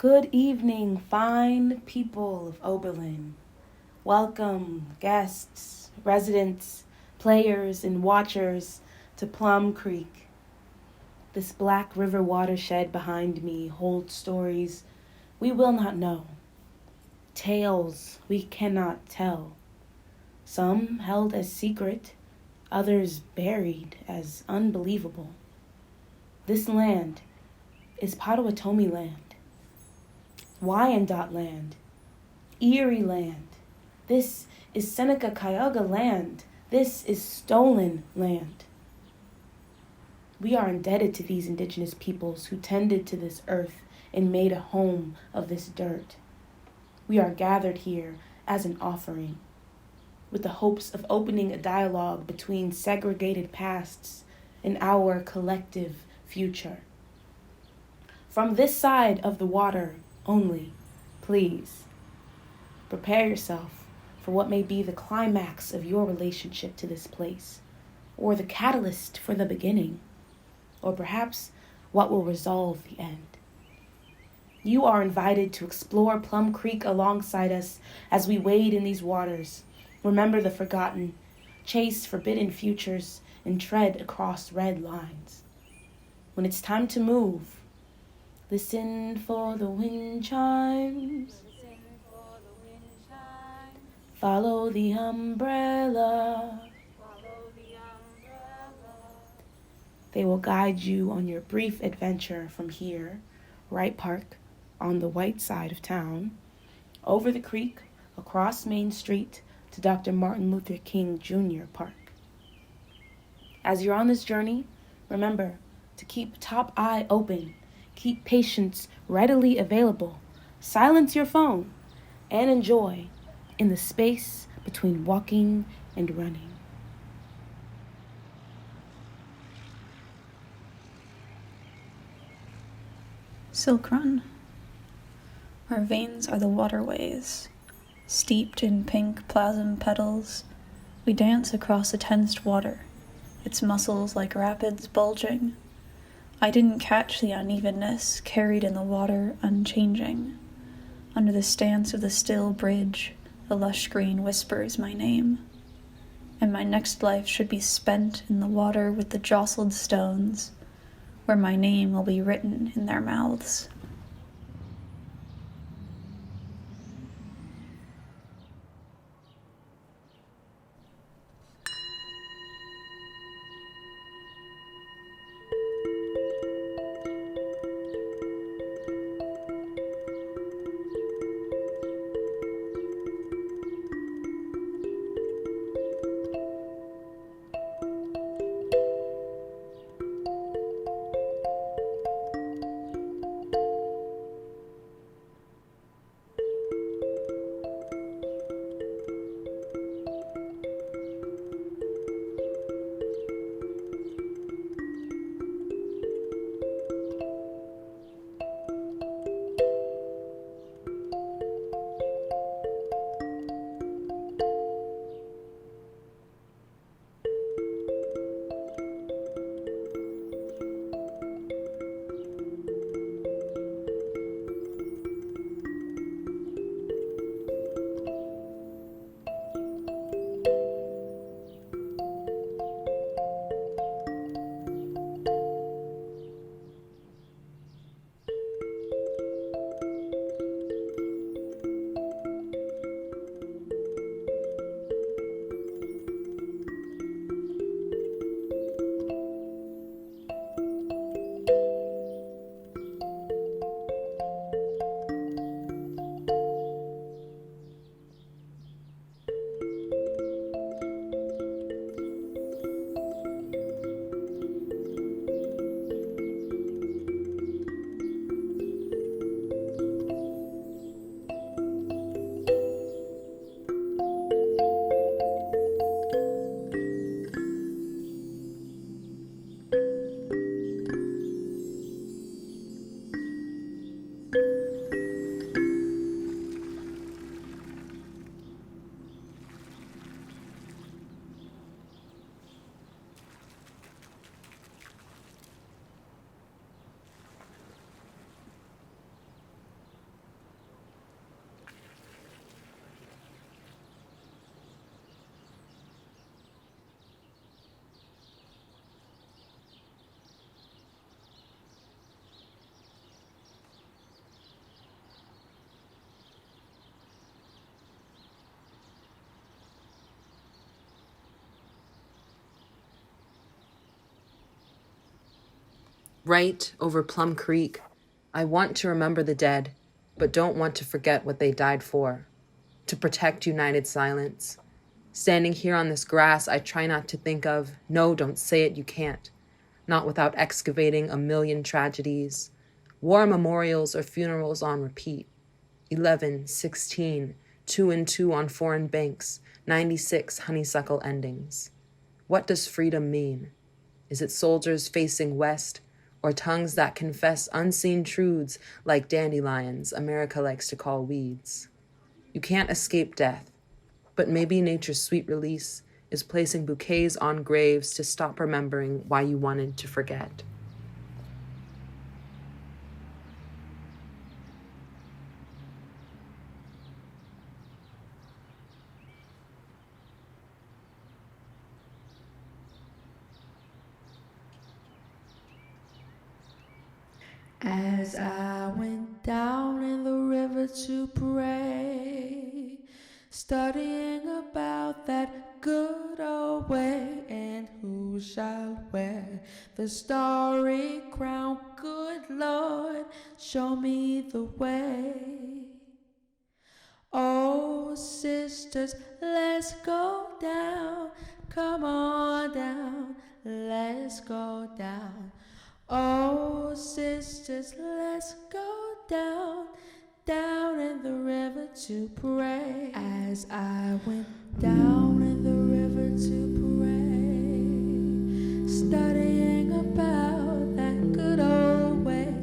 Good evening, fine people of Oberlin. Welcome, guests, residents, players, and watchers to Plum Creek. This black river watershed behind me holds stories we will not know, tales we cannot tell, some held as secret, others buried as unbelievable. This land is Potawatomi land, Wyandotte land, Erie land. This is Seneca Cayuga land. This is stolen land. We are indebted to these indigenous peoples who tended to this earth and made a home of this dirt. We are gathered here as an offering, with the hopes of opening a dialogue between segregated pasts and our collective future. From this side of the water only, please, prepare yourself for what may be the climax of your relationship to this place, or the catalyst for the beginning, or perhaps what will resolve the end. You are invited to explore Plum Creek alongside us as we wade in these waters, remember the forgotten, chase forbidden futures, and tread across red lines. When it's time to move, listen for the wind chimes. Follow the umbrella. They will guide you on your brief adventure from here, Wright Park, on the white side of town, over the creek, across Main Street to Dr. Martin Luther King Jr. Park. As you're on this journey, remember to keep top eye open, keep patience readily available, silence your phone, and enjoy in the space between walking and running. Silk Run. Our veins are the waterways. Steeped in pink plasm petals, we dance across a tensed water, its muscles like rapids bulging. I didn't catch the unevenness carried in the water unchanging. Under the stance of the still bridge, the lush green whispers my name. And my next life should be spent in the water with the jostled stones, where my name will be written in their mouths. Wright over Plum Creek, I want to remember the dead, but don't want to forget what they died for. To protect united silence. Standing here on this grass, I try not to think of, no, don't say it, you can't. Not without excavating a million tragedies. War memorials or funerals on repeat. 11, 16, 2 and 2 on foreign banks, 96 honeysuckle endings. What does freedom mean? Is it soldiers facing west, or tongues that confess unseen truths like dandelions America likes to call weeds? You can't escape death, but maybe nature's sweet release is placing bouquets on graves to stop remembering why you wanted to forget. As I went down in the river to pray, studying about that good old way, and who shall wear the starry crown? Good Lord, show me the way. Oh, sisters, let's go down. Come on down, let's go down. Oh, sisters, let's go down, down in the river to pray. As I went down in the river to pray, studying about that good old way,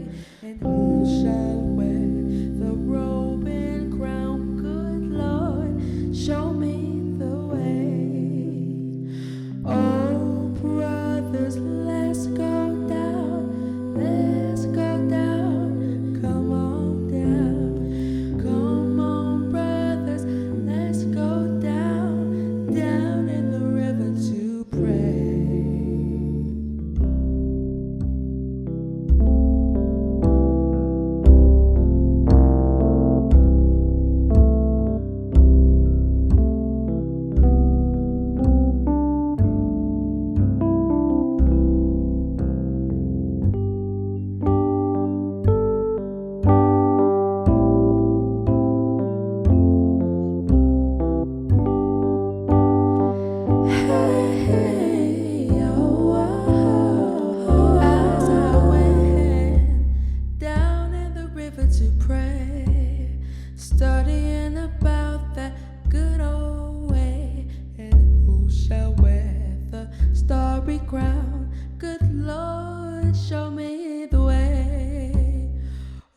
and who shall wear the robe and crown? Good Lord, show me the way. Oh, brothers, let's go down, let's go down, come on down, come on, brothers, let's go down, down in the river to pray. Hey, oh, as I went down in the river to pray, studying about that good old way, and who shall wear the starry crown? Good Lord, show me the way.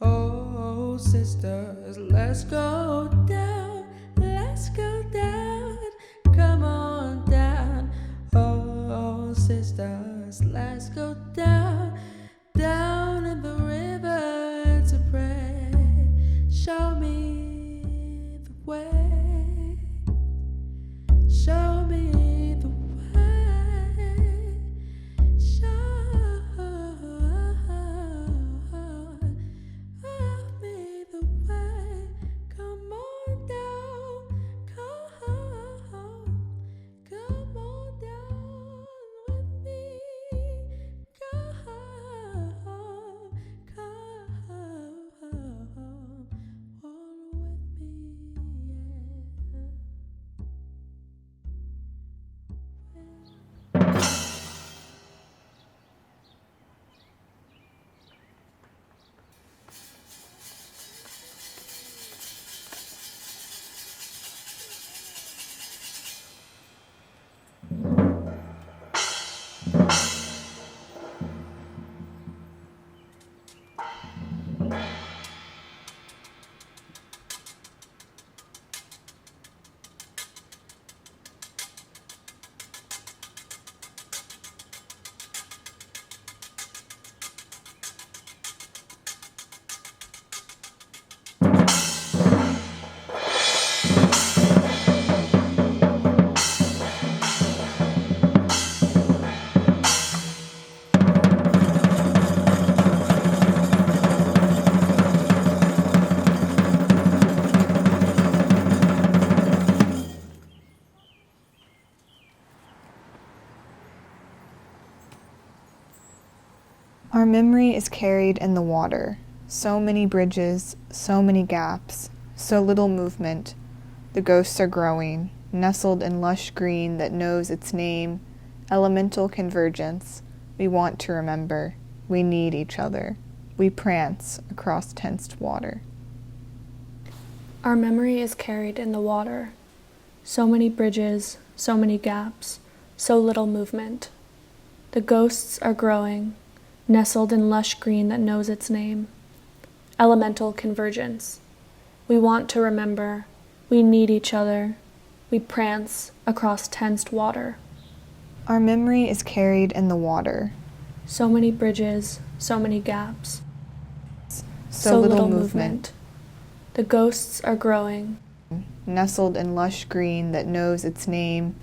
Oh, sisters, let's go down, let's go down, come on down. Oh, sisters, let's go down, down in the river to pray. Show me the way, show me the way, show me the way. Come on memory is carried in the water. So many bridges, so many gaps, so little movement. The ghosts are growing, nestled in lush green that knows its name. Elemental convergence. We want to remember. We need each other. We prance across tensed water. Our memory is carried in the water. So many bridges, so many gaps, so little movement. The ghosts are growing, nestled in lush green that knows its name. Elemental convergence. We want to remember. We need each other. We prance across tensed water. Our memory is carried in the water. So many bridges, so many gaps, So little movement. The ghosts are growing. Nestled in lush green that knows its name.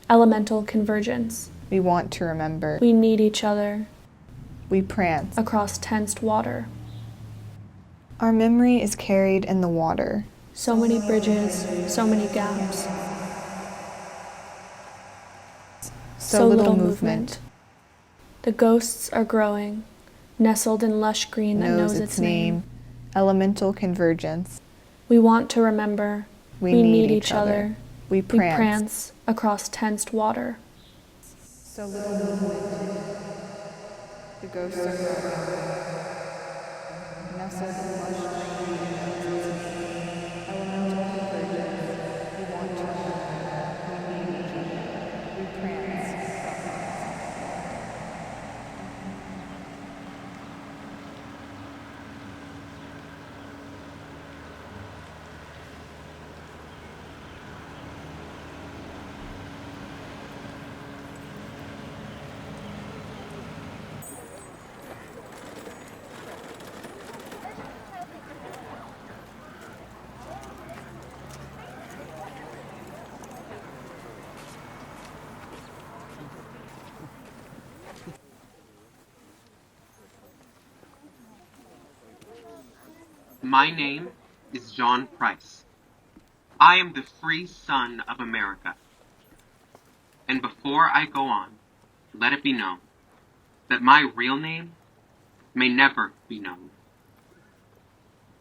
Elemental convergence. We want to remember. We need each other We prance. across tensed water. Our memory is carried in the water. So many bridges, so many gaps, So little movement. The ghosts are growing, nestled in lush green that knows its name. Elemental convergence. We want to remember. We need each other. We We prance. prance across tensed water. So little movement. The ghosts are growing. Nestled in lush green that knows its name. Elemental convergence. We want to remember. We need each other. We prance across My name is John Price. I am the free son of America. And before I go on, let it be known that my real name may never be known.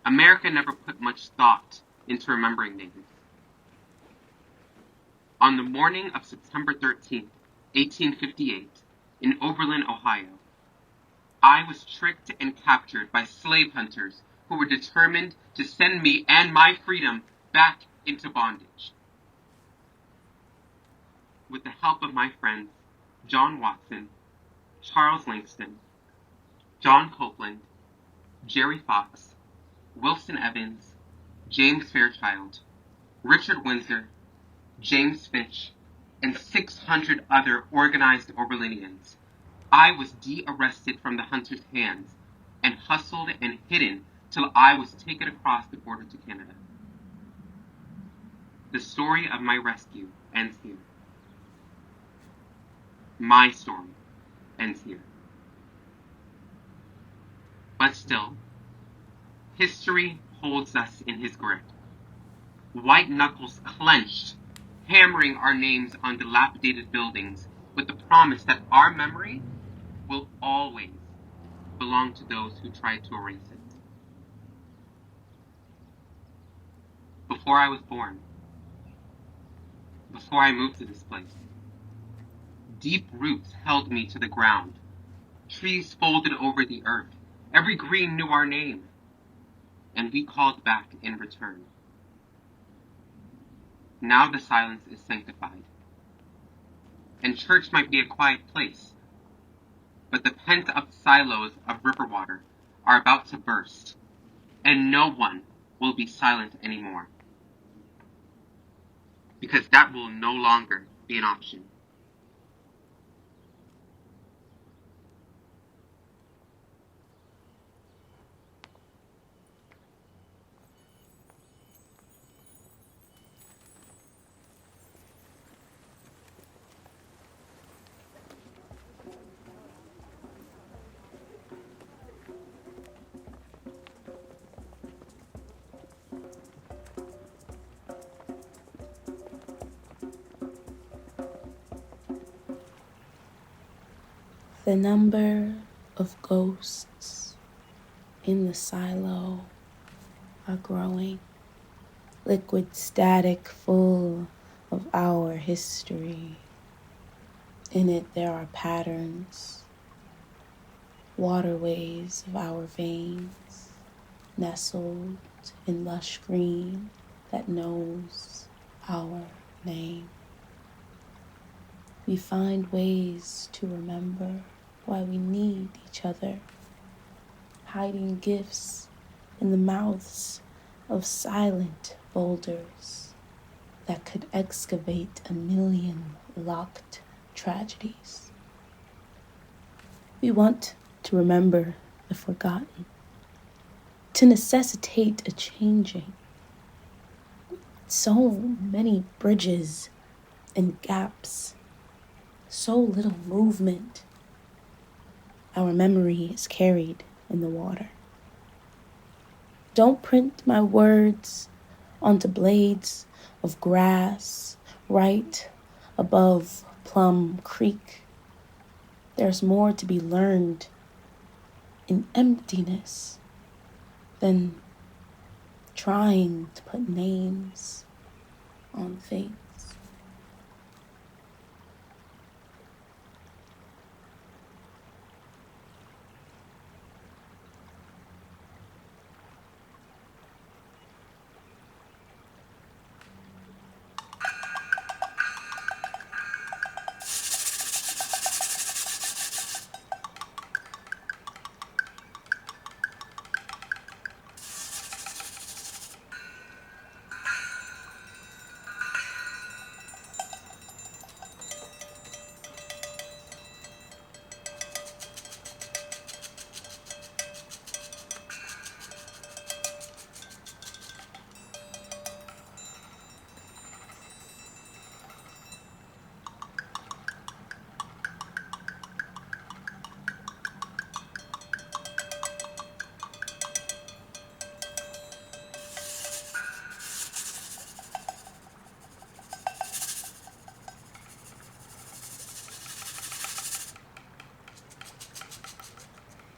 America never put much thought into remembering names. On the morning of September 13th, 1858, in Oberlin, Ohio, I was tricked and captured by slave hunters who were determined to send me and my freedom back into bondage. With the help of my friends, John Watson, Charles Langston, John Copeland, Jerry Fox, Wilson Evans, James Fairchild, Richard Windsor, James Fitch, and 600 other organized Oberlinians, I was de-arrested from the hunters' hands and hustled and hidden till I was taken across the border to Canada. The story of my rescue ends here. My story ends here. But still, history holds us in his grip. White knuckles clenched, hammering our names on dilapidated buildings with the promise that our memory will always belong to those who tried to erase it. Before I was born, before I moved to this place, deep roots held me to the ground. Trees folded over the earth. Every green knew our name, and we called back in return. Now the silence is sanctified, and church might be a quiet place, but the pent-up silos of river water are about to burst, and no one will be silent anymore, because that will no longer be an option. The number of ghosts in the silo are growing. Liquid static full of our history. In it there are patterns, waterways of our veins, nestled in lush green that knows our name. We find ways to remember why we need each other, hiding gifts in the mouths of silent boulders that could excavate a million locked tragedies. We want to remember the forgotten, to necessitate a changing. So many bridges and gaps, so little movement. Our memory is carried in the water. Don't print my words onto blades of grass right above Plum Creek. There's more to be learned in emptiness than trying to put names on things.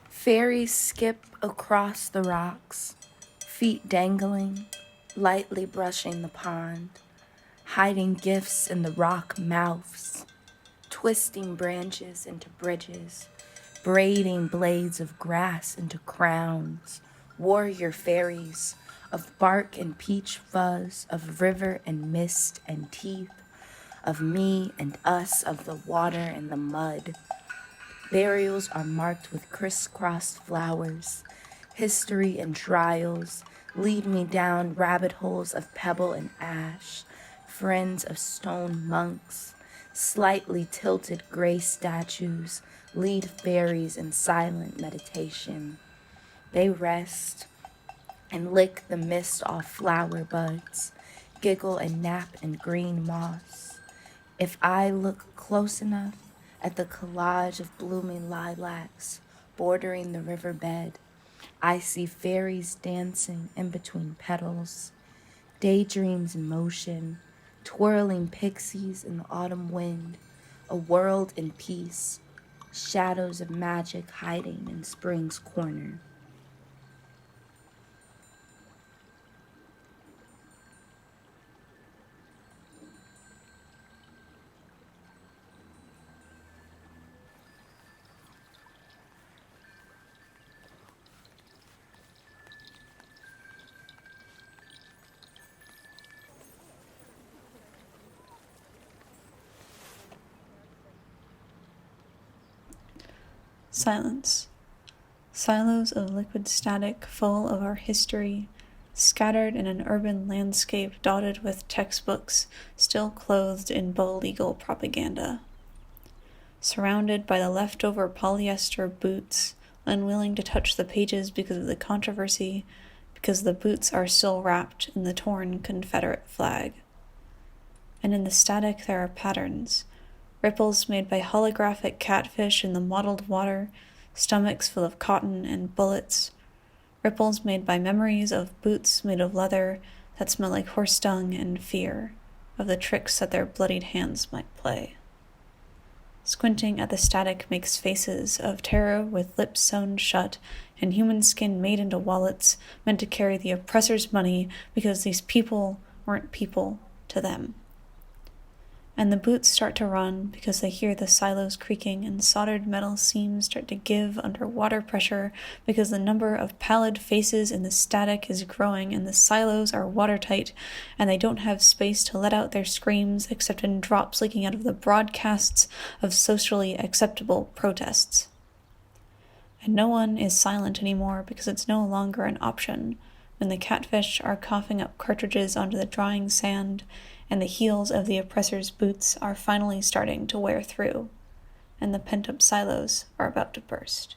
Fairies skip across the rocks, feet dangling, lightly brushing the pond, hiding gifts in the rock mouths, twisting branches into bridges, braiding blades of grass into crowns, warrior fairies of bark and peach fuzz, of river and mist and teeth, of me and us, of the water and the mud. Burials are marked with crisscrossed flowers. History and trials lead me down rabbit holes of pebble and ash. Friends of stone monks, slightly tilted gray statues lead fairies in silent meditation. They rest and lick the mist off flower buds, giggle and nap in green moss. If I look close enough at the collage of blooming lilacs bordering the riverbed, I see fairies dancing in between petals, daydreams in motion, twirling pixies in the autumn wind, a world in peace, shadows of magic hiding in spring's corner. Silence. Silos of liquid static full of our history, scattered in an urban landscape dotted with textbooks still clothed in bull-legal propaganda. Surrounded by the leftover polyester boots, unwilling to touch the pages because of the controversy, because the boots are still wrapped in the torn Confederate flag. And in the static there are patterns, ripples made by holographic catfish in the mottled water, stomachs full of cotton and bullets, ripples made by memories of boots made of leather that smell like horse dung and fear of the tricks that their bloodied hands might play. Squinting at the static makes faces of terror with lips sewn shut and human skin made into wallets meant to carry the oppressor's money because these people weren't people to them. And the boots start to run because they hear the silos creaking and soldered metal seams start to give under water pressure because the number of pallid faces in the static is growing and the silos are watertight and they don't have space to let out their screams except in drops leaking out of the broadcasts of socially acceptable protests. And no one is silent anymore because it's no longer an option when the catfish are coughing up cartridges onto the drying sand and the heels of the oppressor's boots are finally starting to wear through, and the pent-up silos are about to burst.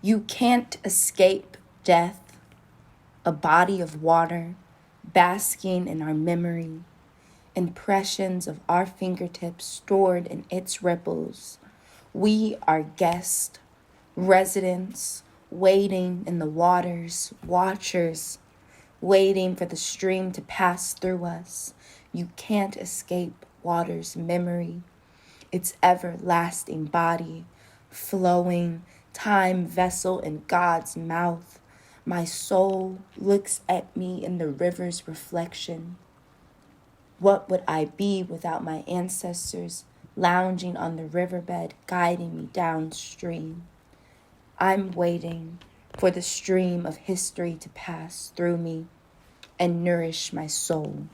You can't escape death, a body of water basking in our memory, impressions of our fingertips stored in its ripples. We are guests, residents, waiting in the waters, watchers, waiting for the stream to pass through us. You can't escape water's memory, its everlasting body, flowing time vessel in God's mouth. My soul looks at me in the river's reflection. What would I be without my ancestors lounging on the riverbed, guiding me downstream? I'm waiting for the stream of history to pass through me and nourish my soul.